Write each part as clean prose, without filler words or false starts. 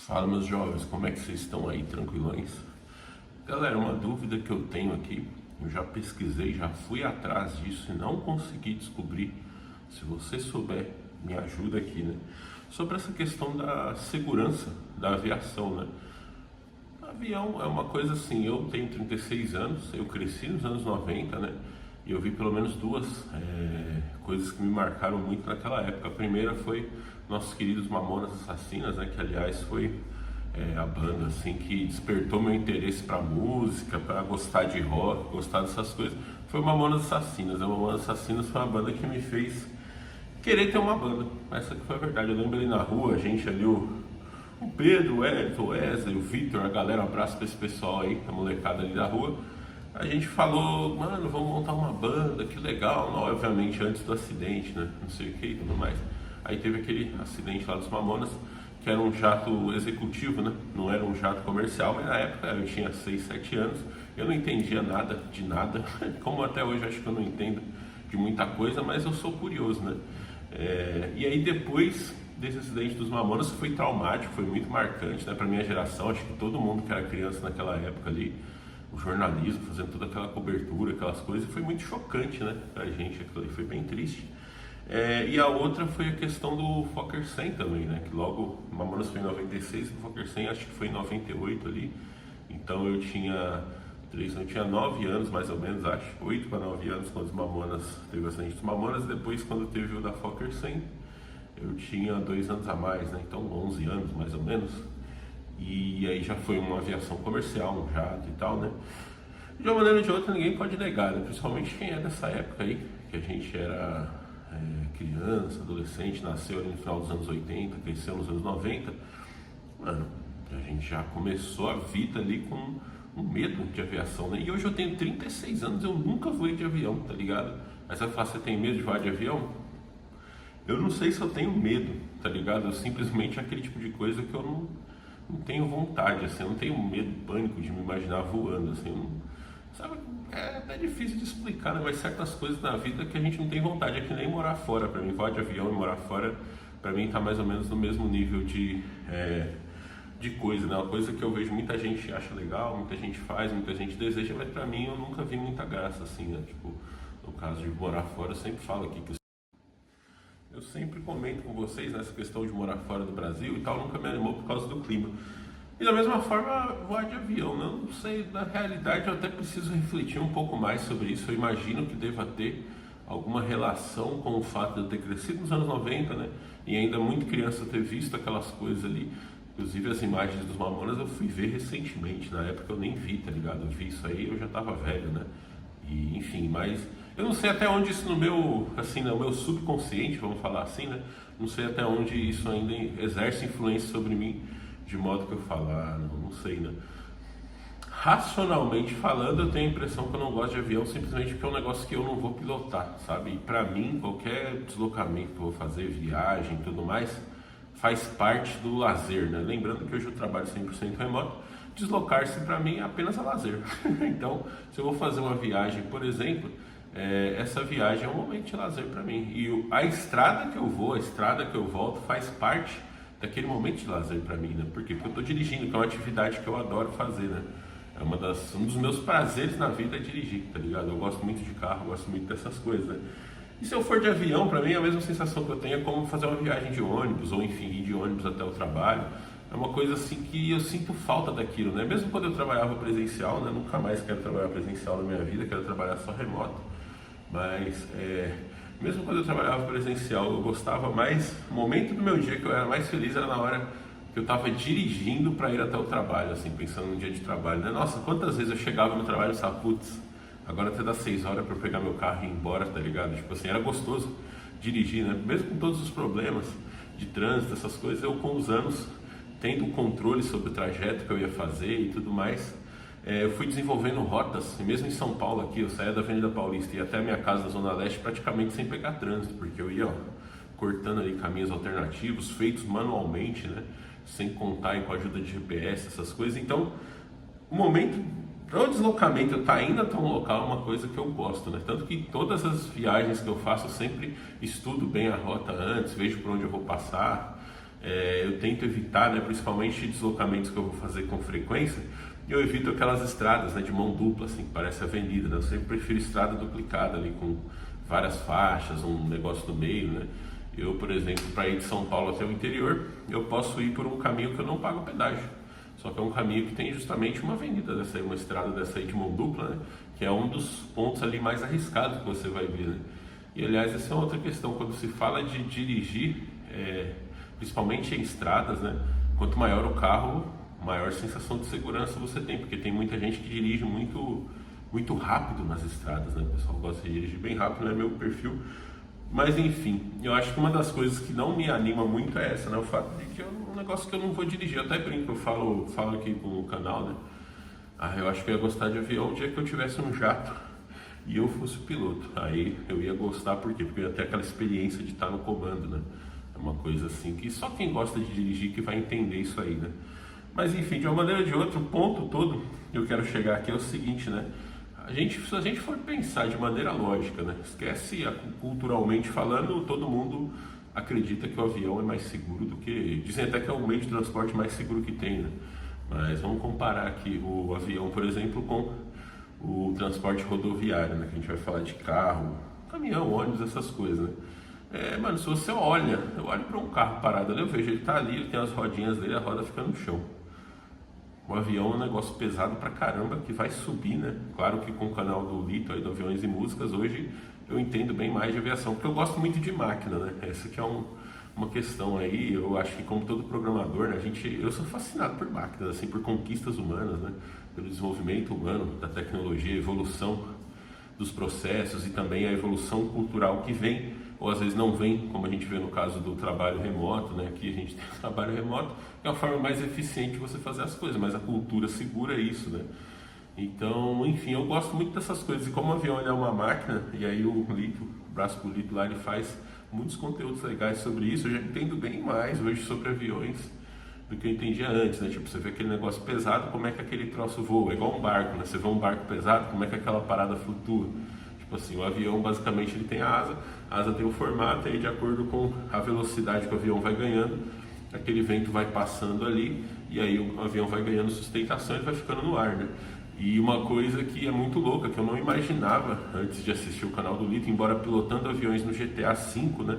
Fala, meus jovens, como é que vocês estão aí, tranquilões? Galera, uma dúvida que eu tenho aqui, eu já pesquisei, já fui atrás disso e não consegui descobrir. Se você souber, me ajuda aqui, né? Sobre essa questão da segurança da aviação, né? Avião é uma coisa assim, eu tenho 36 anos, eu cresci nos anos 90, né? E eu vi pelo menos duas coisas que me marcaram muito naquela época. A primeira foi nossos queridos Mamonas Assassinas, né? Que aliás foi a banda assim que despertou meu interesse para música, para gostar de rock, gostar dessas coisas. Foi o Mamonas Assassinas. A Mamonas Assassinas foi uma banda que me fez querer ter uma banda. Essa que foi a verdade. Eu lembro ali na rua, a gente ali, o Pedro, o Elton, o Wesley, o Victor, a galera, um abraço pra esse pessoal aí, a molecada ali da rua. A gente falou, mano, vamos montar uma banda, que legal. Não, obviamente antes do acidente, né? Não sei o que e tudo mais. Aí teve aquele acidente lá dos Mamonas, que era um jato executivo, né? Não era um jato comercial, mas na época eu tinha 6, 7 anos. Eu não entendia nada de nada, como até hoje acho que eu não entendo de muita coisa, mas eu sou curioso, né? E aí depois desse acidente dos Mamonas foi traumático, foi muito marcante, né, para minha geração. Acho que todo mundo que era criança naquela época ali, o jornalismo fazendo toda aquela cobertura, aquelas coisas, foi muito chocante, né, pra gente. Aquilo ali foi bem triste. E a outra foi a questão do Fokker 100 também, né, que logo o Mamonas foi em 96, o Fokker 100 acho que foi em 98 ali. Então eu tinha 9 anos mais ou menos, acho, 8 para 9 anos quando os Mamonas, teve o acidente dos Mamonas. Depois, quando teve o da Fokker 100, eu tinha 2 anos a mais, né? Então 11 anos mais ou menos. E aí já foi uma aviação comercial, um jato e tal, né? De uma maneira ou de outra, ninguém pode negar, né? Principalmente quem é dessa época aí, que a gente era criança, adolescente, nasceu ali no final dos anos 80, cresceu nos anos 90. Mano, a gente já começou a vida ali com um medo de aviação, né? E hoje eu tenho 36 anos, eu nunca voei de avião, tá ligado? Aí você vai falar, você tem medo de voar de avião? Eu não sei se eu tenho medo, tá ligado? Eu simplesmente é aquele tipo de coisa que eu não tenho vontade, assim, eu não tenho medo, pânico de me imaginar voando, assim, sabe? É até difícil de explicar, né? Mas certas coisas na vida que a gente não tem vontade, é que nem morar fora. Pra mim, voar de avião e morar fora, pra mim tá mais ou menos no mesmo nível de coisa, né? Uma coisa que eu vejo muita gente acha legal, muita gente faz, muita gente deseja, mas pra mim eu nunca vi muita graça, assim, né? Tipo, no caso de morar fora, eu sempre falo aqui que eu sempre comento com vocês nessa questão de morar fora do Brasil e tal, nunca me animou por causa do clima. E da mesma forma, voar de avião, né? Eu não sei, na realidade eu até preciso refletir um pouco mais sobre isso. Eu imagino que deva ter alguma relação com o fato de eu ter crescido nos anos 90, né? E ainda muito criança ter visto aquelas coisas ali. Inclusive as imagens dos Mamonas eu fui ver recentemente, na época eu nem vi, tá ligado? Eu vi isso aí, eu já tava velho, né? E enfim, mas eu não sei até onde isso no meu, assim, no meu subconsciente, vamos falar assim, né? Não sei até onde isso ainda exerce influência sobre mim, de modo que eu falo, não sei, né? Racionalmente falando, eu tenho a impressão que eu não gosto de avião simplesmente porque é um negócio que eu não vou pilotar, sabe? E pra mim, qualquer deslocamento que eu vou fazer, viagem e tudo mais, faz parte do lazer, né? Lembrando que hoje eu trabalho 100% remoto, deslocar-se para mim é apenas a lazer. Então, se eu vou fazer uma viagem, por exemplo, essa viagem é um momento de lazer para mim. E a estrada que eu vou, a estrada que eu volto, faz parte daquele momento de lazer para mim, né? Por quê? Porque eu estou dirigindo, que é uma atividade que eu adoro fazer, né? Um dos meus prazeres na vida é dirigir, tá ligado? Eu gosto muito de carro, gosto muito dessas coisas, né? E se eu for de avião, para mim a mesma sensação que eu tenho é como fazer uma viagem de ônibus, ou enfim, ir de ônibus até o trabalho. É uma coisa assim que eu sinto falta daquilo, né? Mesmo quando eu trabalhava presencial, né? Nunca mais quero trabalhar presencial na minha vida, quero trabalhar só remoto. Mas, mesmo quando eu trabalhava presencial, eu gostava mais, o momento do meu dia que eu era mais feliz era na hora que eu estava dirigindo para ir até o trabalho, assim, pensando no dia de trabalho, né? Nossa, quantas vezes eu chegava no trabalho e pensava, putz, agora até dá 6 horas para eu pegar meu carro e ir embora, tá ligado? Tipo assim, era gostoso dirigir, né? Mesmo com todos os problemas de trânsito, essas coisas, eu com os anos, tendo o controle sobre o trajeto que eu ia fazer e tudo mais, eu fui desenvolvendo rotas, e mesmo em São Paulo aqui, eu saía da Avenida Paulista e ia até a minha casa na Zona Leste praticamente sem pegar trânsito, porque eu ia cortando ali caminhos alternativos, feitos manualmente, né? Sem contar aí com a ajuda de GPS, essas coisas. Então, o momento para o deslocamento, eu estar indo até um local é uma coisa que eu gosto, né? Tanto que todas as viagens que eu faço, eu sempre estudo bem a rota antes, vejo por onde eu vou passar. Eu tento evitar, né, principalmente deslocamentos que eu vou fazer com frequência, eu evito aquelas estradas, né, de mão dupla, assim, que parece avenida, né? Eu sempre prefiro estrada duplicada ali com várias faixas, um negócio no meio, né? Eu, por exemplo, para ir de São Paulo até o interior, eu posso ir por um caminho que eu não pago pedágio. Só que é um caminho que tem justamente uma avenida dessa aí, uma estrada dessa aí de mão dupla, né? Que é um dos pontos ali mais arriscados que você vai ver, né? E aliás, essa é outra questão, quando se fala de dirigir, principalmente em estradas, né? Quanto maior o carro, maior sensação de segurança você tem, porque tem muita gente que dirige muito rápido nas estradas, né? O pessoal gosta de dirigir bem rápido, não é meu perfil. Mas enfim, eu acho que uma das coisas que não me anima muito é essa, né? O fato de que é um negócio que eu não vou dirigir. Eu até brinco, eu falo aqui com o canal, né? Eu acho que eu ia gostar de avião o dia que eu tivesse um jato e eu fosse o piloto. Aí eu ia gostar, por quê? Porque eu ia ter aquela experiência de estar no comando, né? É uma coisa assim que só quem gosta de dirigir que vai entender isso aí, né? Mas enfim, de uma maneira ou de outra, o ponto todo que eu quero chegar aqui é o seguinte, né? Se a gente for pensar de maneira lógica, né? Esquece, culturalmente falando, todo mundo acredita que o avião é mais seguro do que... Dizem até que é o meio de transporte mais seguro que tem, né? Mas vamos comparar aqui o avião, por exemplo, com o transporte rodoviário, né? Que a gente vai falar de carro, caminhão, ônibus, essas coisas, né? Mano, se você olha, eu olho para um carro parado ali, eu vejo ele tá ali, ele tem as rodinhas dele, a roda fica no chão. O avião é um negócio pesado pra caramba, que vai subir, né? Claro que com o canal do Lito aí do Aviões e Músicas, hoje eu entendo bem mais de aviação, porque eu gosto muito de máquina, né? Essa que é uma questão aí, eu acho que como todo programador, né, eu sou fascinado por máquinas, assim, por conquistas humanas, né? Pelo desenvolvimento humano, da tecnologia, a evolução dos processos e também a evolução cultural que vem, ou às vezes não vem, como a gente vê no caso do trabalho remoto, né? Aqui a gente tem o trabalho remoto, que é a forma mais eficiente de você fazer as coisas, mas a cultura segura isso, né? Então, enfim, eu gosto muito dessas coisas, e como o avião ele é uma máquina, e aí o braço do Lito lá, ele faz muitos conteúdos legais sobre isso, eu já entendo bem mais hoje sobre aviões do que eu entendia antes, né? Tipo, você vê aquele negócio pesado, como é que aquele troço voa, é igual um barco, né? Você vê um barco pesado, como é que aquela parada flutua. Tipo assim, o avião basicamente ele tem a asa tem o formato, e aí de acordo com a velocidade que o avião vai ganhando, aquele vento vai passando ali, e aí o avião vai ganhando sustentação e vai ficando no ar, né? E uma coisa que é muito louca, que eu não imaginava antes de assistir o canal do Lito, embora pilotando aviões no GTA V, né?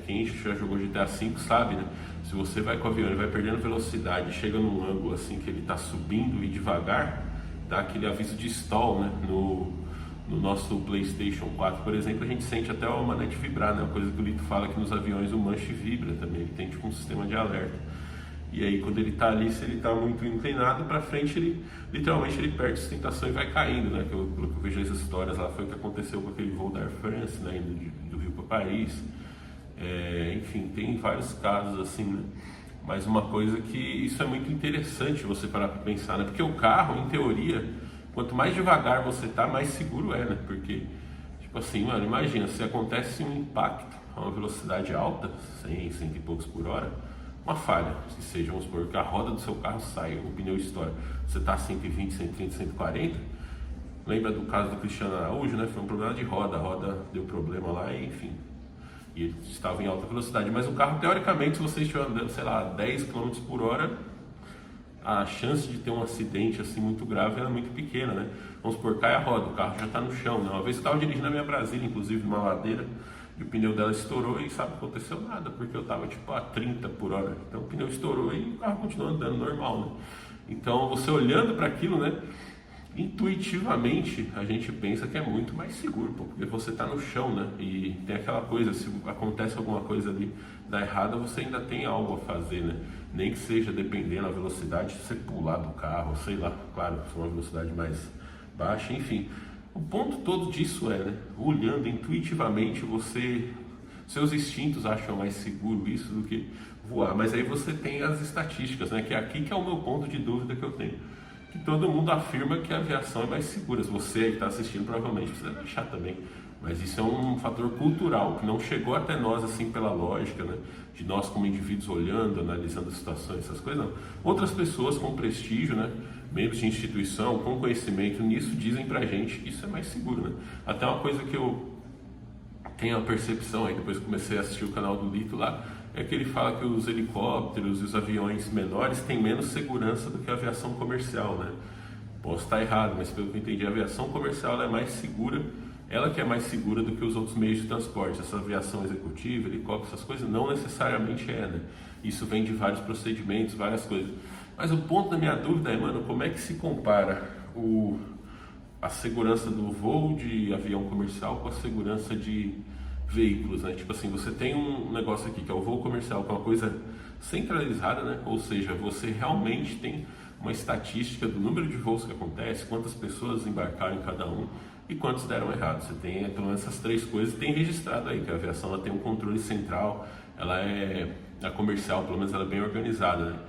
Quem já jogou GTA V sabe, né? Se você vai com o avião e vai perdendo velocidade, chega num ângulo assim que ele está subindo e devagar, dá aquele aviso de stall, né? No nosso PlayStation 4, por exemplo, a gente sente até a manete vibrar, né? Uma coisa que o Lito fala que nos aviões o manche vibra também, ele tem tipo um sistema de alerta. E aí quando ele está ali, se ele está muito inclinado para frente, ele literalmente ele perde sustentação e vai caindo, né? Pelo que eu vejo as histórias lá, foi o que aconteceu com aquele voo da Air France, né? Indo do Rio para Paris. Enfim, tem vários casos assim, né? Mas uma coisa que isso é muito interessante você parar para pensar, né? Porque o carro, em teoria, quanto mais devagar você tá, mais seguro é, né? Porque, tipo assim, mano, imagina, se acontece um impacto a uma velocidade alta, 100 e poucos por hora, uma falha, se seja, vamos supor, que a roda do seu carro sai, o pneu estoura, você tá a 120, 130, 140, lembra do caso do Cristiano Araújo, né? Foi um problema de roda, a roda deu problema lá, e, enfim, e ele estava em alta velocidade, mas o carro, teoricamente, se você estiver andando, sei lá, 10 km por hora, a chance de ter um acidente assim muito grave era muito pequena, né? Vamos supor, cai a roda, o carro já está no chão, né? Uma vez eu estava dirigindo a minha Brasília, inclusive numa ladeira, e o pneu dela estourou e sabe, não aconteceu nada, porque eu estava tipo a 30 por hora. Então o pneu estourou e o carro continuou andando normal, né? Então você olhando para aquilo, né? Intuitivamente a gente pensa que é muito mais seguro, porque você está no chão, né? E tem aquela coisa, se acontece alguma coisa ali dá errada, você ainda tem algo a fazer, né? Nem que seja dependendo da velocidade, se você pular do carro, sei lá, claro, se for uma velocidade mais baixa, enfim. O ponto todo disso é, né? Olhando intuitivamente, seus instintos acham mais seguro isso do que voar. Mas aí você tem as estatísticas, né? Que é aqui que é o meu ponto de dúvida que eu tenho. Que todo mundo afirma que a aviação é mais segura. Se você que está assistindo, provavelmente você deve achar também. Mas isso é um fator cultural que não chegou até nós assim pela lógica, né? De nós como indivíduos olhando, analisando as situações, essas coisas, não. Outras pessoas com prestígio, né? Membros de instituição, com conhecimento nisso, dizem pra gente que isso é mais seguro, né? Até uma coisa que eu tenho a percepção aí, depois que comecei a assistir o canal do Lito lá, é que ele fala que os helicópteros e os aviões menores têm menos segurança do que a aviação comercial, né? Posso estar errado, mas pelo que eu entendi, a aviação comercial ela é mais segura, ela que é mais segura do que os outros meios de transporte. Essa aviação executiva, helicóptero, essas coisas, não necessariamente é, né? Isso vem de vários procedimentos, várias coisas. Mas o ponto da minha dúvida é, mano, como é que se compara a segurança do voo de avião comercial com a segurança de veículos, né? Tipo assim, você tem um negócio aqui que é o voo comercial, que é uma coisa centralizada, né? Ou seja, você realmente tem uma estatística do número de voos que acontece, quantas pessoas embarcaram em cada um e quantos deram errado. Você tem pelo menos essas três coisas, tem registrado aí que a aviação ela tem um controle central, a comercial, pelo menos ela é bem organizada, né?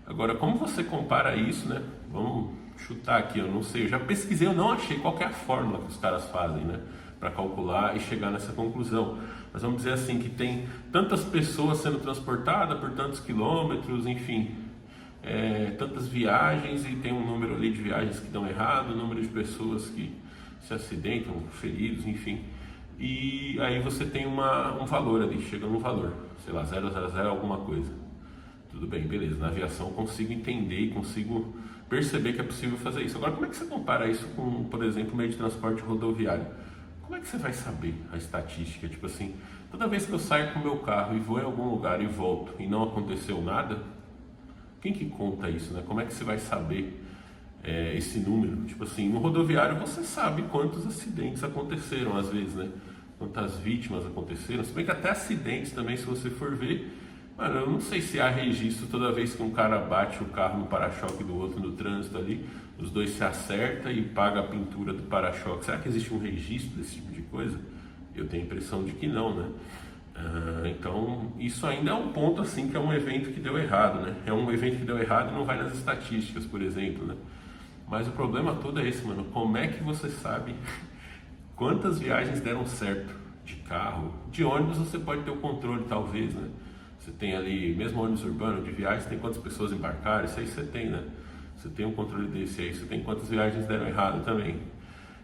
Agora, como você compara isso, né? Vamos chutar aqui, eu não sei, eu já pesquisei, eu não achei qual que é a fórmula que os caras fazem, né, para calcular e chegar nessa conclusão. Mas vamos dizer assim, que tem tantas pessoas sendo transportadas por tantos quilômetros, enfim, tantas viagens, e tem um número ali de viagens que dão errado, um número de pessoas que se acidentam, feridos, enfim. E aí você tem um valor ali, chega num valor, sei lá, 000 alguma coisa. Tudo bem, beleza, na aviação eu consigo entender e consigo perceber que é possível fazer isso. Agora, como é que você compara isso com, por exemplo, meio de transporte rodoviário? Como é que você vai saber a estatística? Tipo assim, toda vez que eu saio com o meu carro e vou em algum lugar e volto e não aconteceu nada, quem que conta isso, né? Como é que você vai saber esse número? Tipo assim, no rodoviário você sabe quantos acidentes aconteceram às vezes, né? Quantas vítimas aconteceram. Se bem que até acidentes também, se você for ver, mano, eu não sei se há registro toda vez que um cara bate o carro no para-choque do outro no trânsito ali, os dois se acertam e paga a pintura do para-choque. Será que existe um registro desse tipo de coisa? Eu tenho a impressão de que não, né? Então, isso ainda é um ponto assim que é um evento que deu errado, né? É um evento que deu errado e não vai nas estatísticas, por exemplo, né? Mas o problema todo é esse, mano. Como é que você sabe quantas viagens deram certo de carro? De ônibus você pode ter o controle, talvez, né? Você tem ali, mesmo ônibus urbano de viagens, tem quantas pessoas embarcaram, isso aí você tem, né? Você tem um controle desse aí, você tem quantas viagens deram errado também.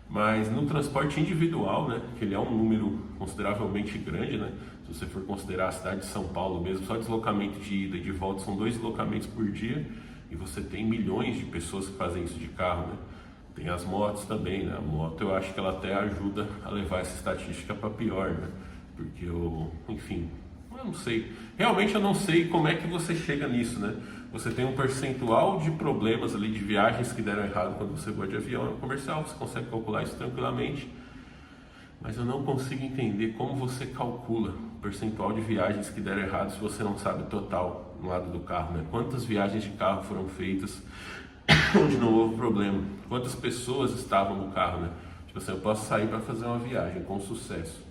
Mas no transporte individual, né, que ele é um número consideravelmente grande, né? Se você for considerar a cidade de São Paulo mesmo, só deslocamento de ida e de volta são 2 deslocamentos por dia, e você tem milhões de pessoas que fazem isso de carro, né? Tem as motos também, né? A moto eu acho que ela até ajuda a levar essa estatística para pior, né? Porque enfim, eu não sei. Realmente eu não sei como é que você chega nisso, né? Você tem um percentual de problemas ali, de viagens que deram errado quando você voa de avião comercial, você consegue calcular isso tranquilamente, mas eu não consigo entender como você calcula o percentual de viagens que deram errado se você não sabe o total no lado do carro, né? Quantas viagens de carro foram feitas onde não houve problema? Quantas pessoas estavam no carro, né? Tipo assim, eu posso sair para fazer uma viagem com sucesso.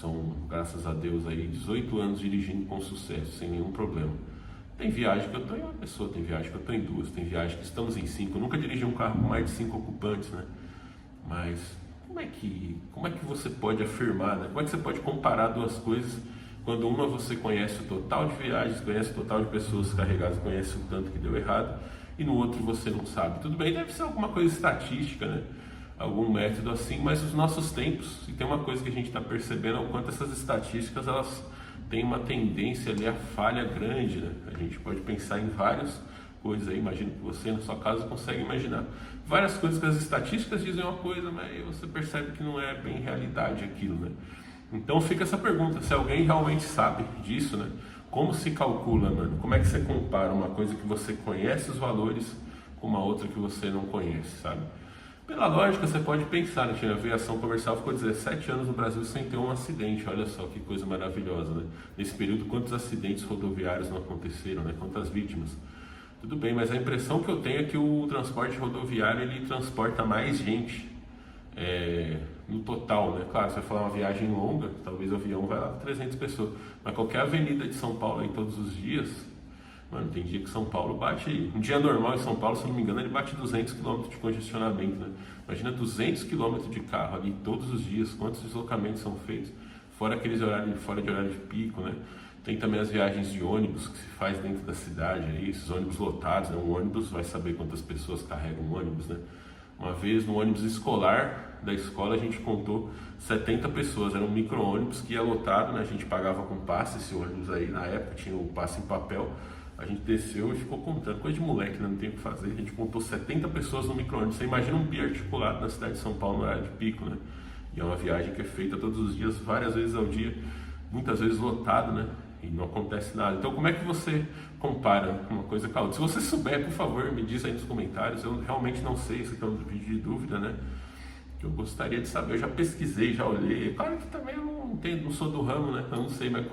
São, graças a Deus, aí 18 anos dirigindo com sucesso, sem nenhum problema. Tem viagem que eu estou em uma pessoa, tem viagem que eu estou em 2, tem viagem que estamos em 5. Eu nunca dirigi um carro com mais de 5 ocupantes, né? Mas como é que você pode afirmar, né? Como é que você pode comparar duas coisas quando uma você conhece o total de viagens, conhece o total de pessoas carregadas, conhece o tanto que deu errado, e no outro você não sabe? Tudo bem, deve ser alguma coisa estatística, né? Algum método assim, mas os nossos tempos, e tem uma coisa que a gente está percebendo, é o quanto essas estatísticas elas têm uma tendência ali a falha grande, né? A gente pode pensar em várias coisas aí, imagino que você na sua casa consegue imaginar várias coisas que as estatísticas dizem uma coisa, mas aí você percebe que não é bem realidade aquilo, né? Então fica essa pergunta, se alguém realmente sabe disso, né? Como se calcula, mano? Como é que você compara uma coisa que você conhece os valores com uma outra que você não conhece, sabe? Pela lógica, você pode pensar, né? A aviação comercial ficou 17 anos no Brasil sem ter um acidente. Olha só que coisa maravilhosa, né? Nesse período, quantos acidentes rodoviários não aconteceram, né? Quantas vítimas? Tudo bem, mas a impressão que eu tenho é que o transporte rodoviário, ele transporta mais gente no total, né? Claro, se você falar uma viagem longa, talvez o avião vai lá para 300 pessoas. Mas qualquer avenida de São Paulo aí todos os dias... Mano, tem dia que São Paulo bate, um dia normal em São Paulo, se eu não me engano, ele bate 200 km de congestionamento, né? Imagina 200 km de carro ali todos os dias, quantos deslocamentos são feitos, fora aqueles horários, fora de horário de pico, né? Tem também as viagens de ônibus que se faz dentro da cidade, aí, esses ônibus lotados, né? Um ônibus vai saber quantas pessoas carregam um ônibus, né? Uma vez no ônibus escolar da escola a gente contou 70 pessoas, era um micro-ônibus que ia lotado, né? A gente pagava com passe, esse ônibus aí na época tinha o passe em papel, a gente desceu e ficou contando, coisa de moleque, né? Não tem o que fazer, a gente contou 70 pessoas no micro-ônibus. Você imagina um biarticulado na cidade de São Paulo no horário de pico, né? E é uma viagem que é feita todos os dias, várias vezes ao dia, muitas vezes lotado, né? E não acontece nada. Então como é que você compara uma coisa com a outra? Se você souber, por favor, me diz aí nos comentários. Eu realmente não sei, esse aqui é um vídeo de dúvida, né? Que eu gostaria de saber. Eu já pesquisei, já olhei. Claro que também eu não entendo, não sou do ramo, né? Eu não sei, mas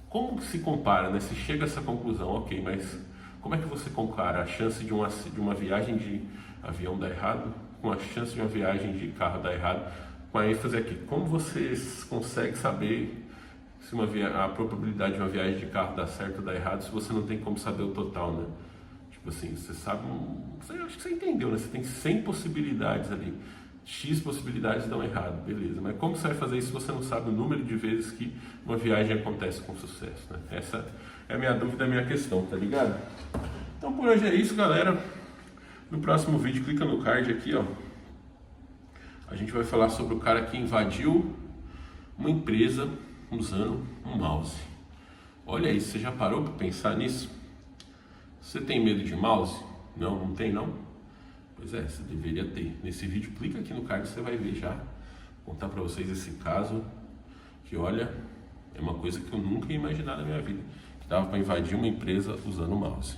como se compara, né? Se chega a essa conclusão, ok, mas como é que você compara a chance de uma viagem de avião dar errado com a chance de uma viagem de carro dar errado? Com a ênfase aqui, como você consegue saber se a probabilidade de uma viagem de carro dar certo ou dar errado, se você não tem como saber o total, né? Tipo assim, você sabe, acho que você entendeu, né? Você tem 100 possibilidades ali, X possibilidades dão errado, beleza. Mas como você vai fazer isso se você não sabe o número de vezes que uma viagem acontece com sucesso, né? Essa é a minha dúvida, a minha questão, tá ligado? Então por hoje é isso, galera. No próximo vídeo, clica no card aqui, ó. A gente vai falar sobre o cara que invadiu uma empresa usando um mouse. Olha isso, você já parou para pensar nisso? Você tem medo de mouse? Não, não tem não? Pois é, você deveria ter. Nesse vídeo, clica aqui no card, você vai ver já. Vou contar para vocês esse caso, que olha, é uma coisa que eu nunca ia imaginar na minha vida. Que dava para invadir uma empresa usando mouse.